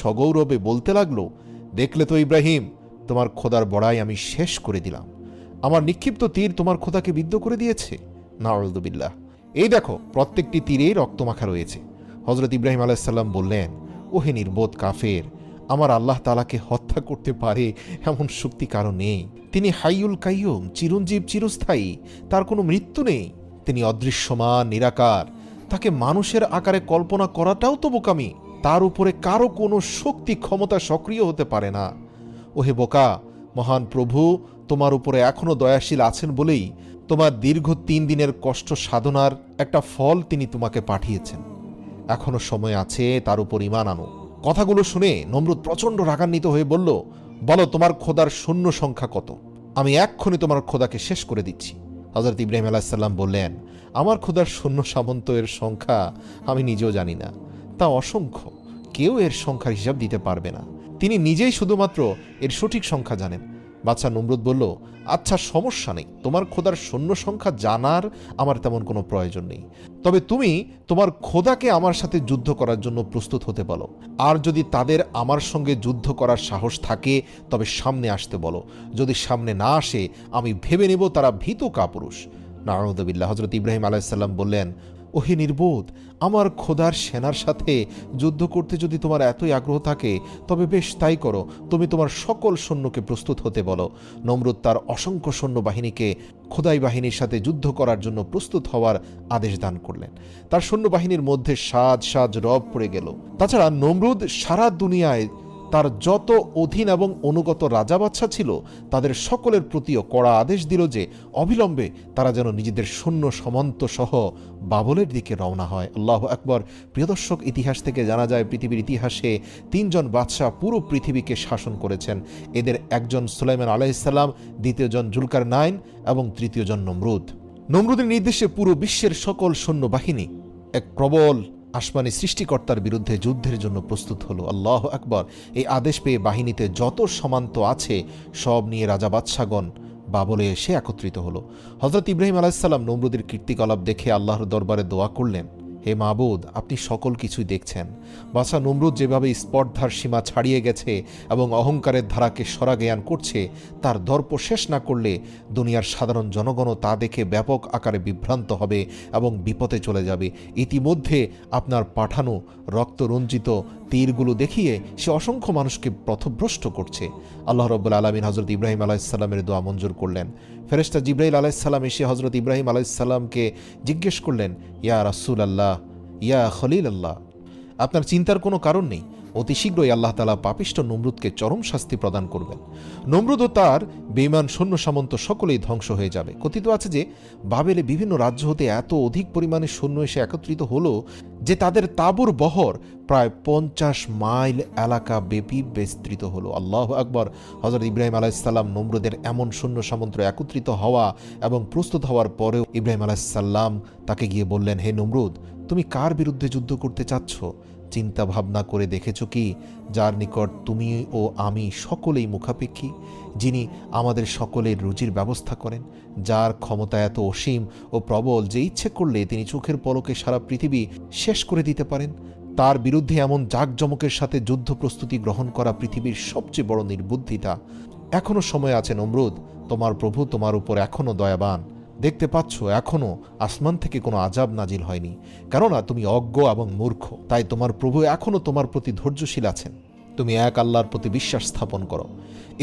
সগৌরবে বলতে লাগলো, দেখলে তো ইব্রাহিম, তোমার খোদার বড়াই আমি শেষ করে দিলাম। আমার নিক্ষিপ্ত তীর তোমার খোদাকে বিদ্ধ করে দিয়েছে। নাউযুবিল্লাহ। এই দেখো, প্রত্যেকটি তীরেই রক্তমাখা রয়েছে। হজরত ইব্রাহিম আলাইসাল্লাম বললেন, ওহে নির্বোধ কাফের, আমার আল্লাহ তাআলাকে হত্যা করতে পারে এমন শক্তি কারো নেই। তিনি হাইয়ুল কাইয়ুম, চিরঞ্জীব, চিরস্থায়ী, তার কোনো মৃত্যু নেই। তিনি অদৃশ্যমান, নিরাকার, তাকে মানুষের আকারে কল্পনা করাটাও তো বোকামি। তার উপরে কারো কোনো শক্তি ক্ষমতা সক্রিয় হতে পারে না। ওহে বোকা, মহান প্রভু তোমার উপরে এখনো দয়াশীল আছেন বলেই তোমার দীর্ঘ 3 দিনের কষ্ট সাধনার একটা ফল তিনি তোমাকে পাঠিয়েছেন। এখনো সময় আছে, তার উপর ঈমান আনো। কথাগুলো শুনে নমরুদ প্রচণ্ড রাগান্বিত হয়ে বলল, বলো তোমার খোদার সৈন্য সংখ্যা কত? আমি এক্ষুনি তোমার খোদাকে শেষ করে দিচ্ছি। হযরত ইব্রাহিম আলাইহিস সালাম বললেন, আমার খোদার সৈন্য সামন্ত এর সংখ্যা আমি নিজেও জানি না, তা অসংখ্য, কেউ এর সংখ্যার হিসাব দিতে পারবে না। তিনি নিজেই শুধুমাত্র এর সঠিক সংখ্যা জানেন। বাদশাহ নমরুদ বলল, আচ্ছা সমস্যা নেই, তোমার খোদার সৈন্য সংখ্যা জানার আমার তেমন কোনো প্রয়োজন নেই। তবে তুমি তোমার খোদাকে আমার সাথে যুদ্ধ করার জন্য প্রস্তুত হতে বলো। আর যদি তাদের আমার সঙ্গে যুদ্ধ করার সাহস থাকে তবে সামনে আসতে বলো। যদি সামনে না আসে আমি ভেবে নেব তারা ভীত কাপুরুষ। নাউযুবিল্লাহ। হযরত ইব্রাহিম আলাইহিস সালাম বললেন, ওহে নির্বোধ, আমার খোদার সেনার সাথে যুদ্ধ করতে যদি তোমার এতই আগ্রহ থাকে তবে বেশ তাই করো। তুমি তোমার সকল সৈন্যকে প্রস্তুত হতে বলো। নমরুদ তার অসংখ্য সৈন্যবাহিনীকে খোদাই বাহিনীর সাথে যুদ্ধ করার জন্য প্রস্তুত হওয়ার আদেশ দান করলেন। তার সৈন্যবাহিনীর মধ্যে সাজ সাজ রব পড়ে গেল। তাছাড়া নমরুদ সারা দুনিয়ায় তার যত অধীন এবং অনুগত রাজা বাদশা ছিল তাদের সকলের প্রতিও কড়া আদেশ দিল যে অবিলম্বে তারা যেন নিজেদের সৈন্য সামন্ত সহ বাবলের দিকে রওনা হয়। আল্লাহু আকবার। প্রিয় দর্শক, ইতিহাস থেকে জানা যায় পৃথিবীর ইতিহাসে 3 জন বাদশাহ পুরো পৃথিবীকে শাসন করেছেন। এদের একজন সুলাইমান আলাইহিস সালাম, দ্বিতীয়জন জুলকারনাইন এবং তৃতীয়জন নমরুদ। নমরুদের নির্দেশে পুরো বিশ্বের সকল সৈন্যবাহিনী এক প্রবল আসমানি সৃষ্টিকর্তার বিরুদ্ধে যুদ্ধের জন্য প্রস্তুত হলো। আল্লাহু আকবার। এই আদেশ পেয়ে বাহিনীতে যত সমান্ত আছে সব নিয়ে রাজা বাদশাগণ বাবলে এসে একত্রিত হলো। হযরত ইব্রাহিম আলাইহিস সালাম নমরুদের কীর্তিকলাপ দেখে আল্লাহর দরবারে দোয়া করলেন, হে মাবুদ, আপনি সকল কিছুই দেখছেন। বাদশা নমরুদ যেভাবে স্পর্ধার সীমা ছাড়িয়ে গেছে এবং অহংকারের ধারাকে সরাজ্ঞান করছে, তার দর্প শেষ না করলে দুনিয়ার সাধারণ জনগণও তা দেখে ব্যাপক আকারে বিভ্রান্ত হবে এবং বিপদে চলে যাবে। ইতিমধ্যে আপনার পাঠানো রক্তরঞ্জিত তীরগুলো দেখিয়ে সে অসংখ্য মানুষকে পথভ্রষ্ট করছে। আল্লাহ রাব্বুল আলামিন হযরত ইব্রাহিম আলাইহিস সালামের দোয়া মঞ্জুর করলেন। ফেরেশতা জিবরাইল আলাইহিস সালাম এসে হযরত ইব্রাহিম আলাইহিস সালামকে জিজ্ঞেস করলেন, ইয়া রাসূলুল্লাহ, ইয়া খলিলাল্লাহ, আপনার চিন্তার কোনো কারণ নেই, অতি শীঘ্রই আল্লাহ তাআলা পাপিষ্ঠ নমরুদকে চরম শাস্তি প্রদান করবেন। নমরুদ ও তার বেঈমান সৈন্য সামন্ত সকলেই ধ্বংস হয়ে যাবে। কথিত আছে যে বাবেলে বিভিন্ন রাজ্য হতে এত অধিক পরিমাণে সৈন্য এসে একত্রিত হলো যে তাদের তাঁবুর বহর প্রায় 50 মাইল এলাকা ব্যাপী বিস্তৃত হলো। আল্লাহু আকবার। হযরত ইব্রাহিম আলাইহিস সালাম নমরুদের এমন সৈন্য সামন্ত একত্রিত হওয়া এবং প্রস্তুত হওয়ার পরেও ইব্রাহিম আলাইহিস সালাম তাকে গিয়ে বললেন, হে নমরুদ, তুমি কার বিরুদ্ধে যুদ্ধ করতে চাচ্ছ? চিন্তা ভাবনা করে দেখেছ কি যার নিকট তুমি ও আমি সকলেই মুখাপেক্ষী, যিনি আমাদের সকলের রুজির ব্যবস্থা করেন, যার ক্ষমতা এত অসীম ও প্রবল যে ইচ্ছে করলে তিনি চোখের পলকে সারা পৃথিবী শেষ করে দিতে পারেন। তার বিরুদ্ধে এমন জাঁকজমকের সাথে যুদ্ধ প্রস্তুতি গ্রহণ করা পৃথিবীর সবচেয়ে বড় নির্বুদ্ধিতা। এখনো সময় আছে নমরুদ, তোমার প্রভু তোমার উপর এখনো দয়াবান। দেখতে পাচ্ছ এখনো আসমান থেকে কোনো আযাব নাজিল হয়নি, কেননা তুমি অজ্ঞ এবং মূর্খ। তাই তোমার প্রভু এখনো তোমার প্রতি ধৈর্যশীল আছেন। তুমি এক আল্লাহর প্রতি বিশ্বাস স্থাপন করো।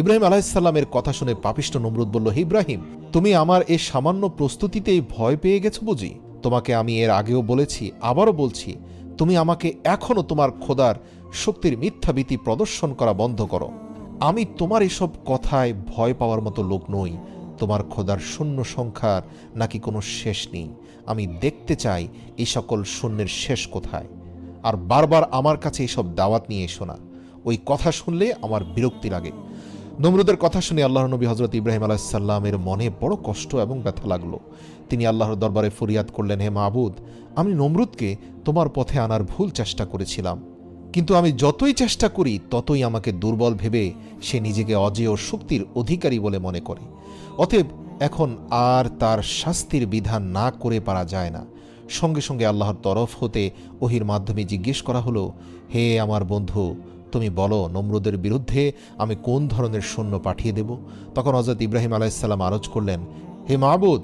ইব্রাহিম আলাইহিস সালামের কথা শুনে পাপিষ্ঠ নমরুদ বলল, হে ইব্রাহিম, তুমি আমার এই সামান্য প্রস্তুতিতেই ভয় পেয়ে গেছো বুঝি? তোমাকে আমি এর আগেও বলেছি, আবারও বলছি, তুমি আমাকে এখনো তোমার খোদার শক্তির মিথ্যাভীতি প্রদর্শন করা বন্ধ করো। আমি তোমার এসব কথায় ভয় পাওয়ার মতো লোক নই। তোমার খোদার শূন্য সংখ্যার নাকি কোনো শেষ নেই। আমি দেখতে চাই এই সকল শূন্যের শেষ কোথায়। আর বারবার আমার কাছে এইসব দাওয়াত নিয়ে এসো না, ওই কথা শুনলে আমার বিরক্তি লাগে। নমরুদের কথা শুনে আল্লাহর নবী হযরত ইব্রাহিম আলাইহিস সালামের মনে বড় কষ্ট এবং ব্যথা লাগলো। তিনি আল্লাহর দরবারে ফরিয়াদ করলেন, হে মাবুদ, আমি নমরুদকে তোমার পথে আনার ভুল চেষ্টা করেছিলাম, কিন্তু আমি যতই চেষ্টা করি ততই আমাকে দুর্বল ভেবে সে নিজেকে অজেয় শক্তির অধিকারী বলে মনে করে। অতএব এখন আর তার শাস্তির বিধান না করে পারা যায় না। সঙ্গে সঙ্গে আল্লাহর তরফ হতে ওহির মাধ্যমে জিজ্ঞেস করা হলো, হে আমার বন্ধু, তুমি বলো নমরুদের বিরুদ্ধে আমি কোন ধরনের সৈন্য পাঠিয়ে দেব। তখন হযরত ইব্রাহিম আলাইহিস সালাম আরজ করলেন, হে মাবুদ,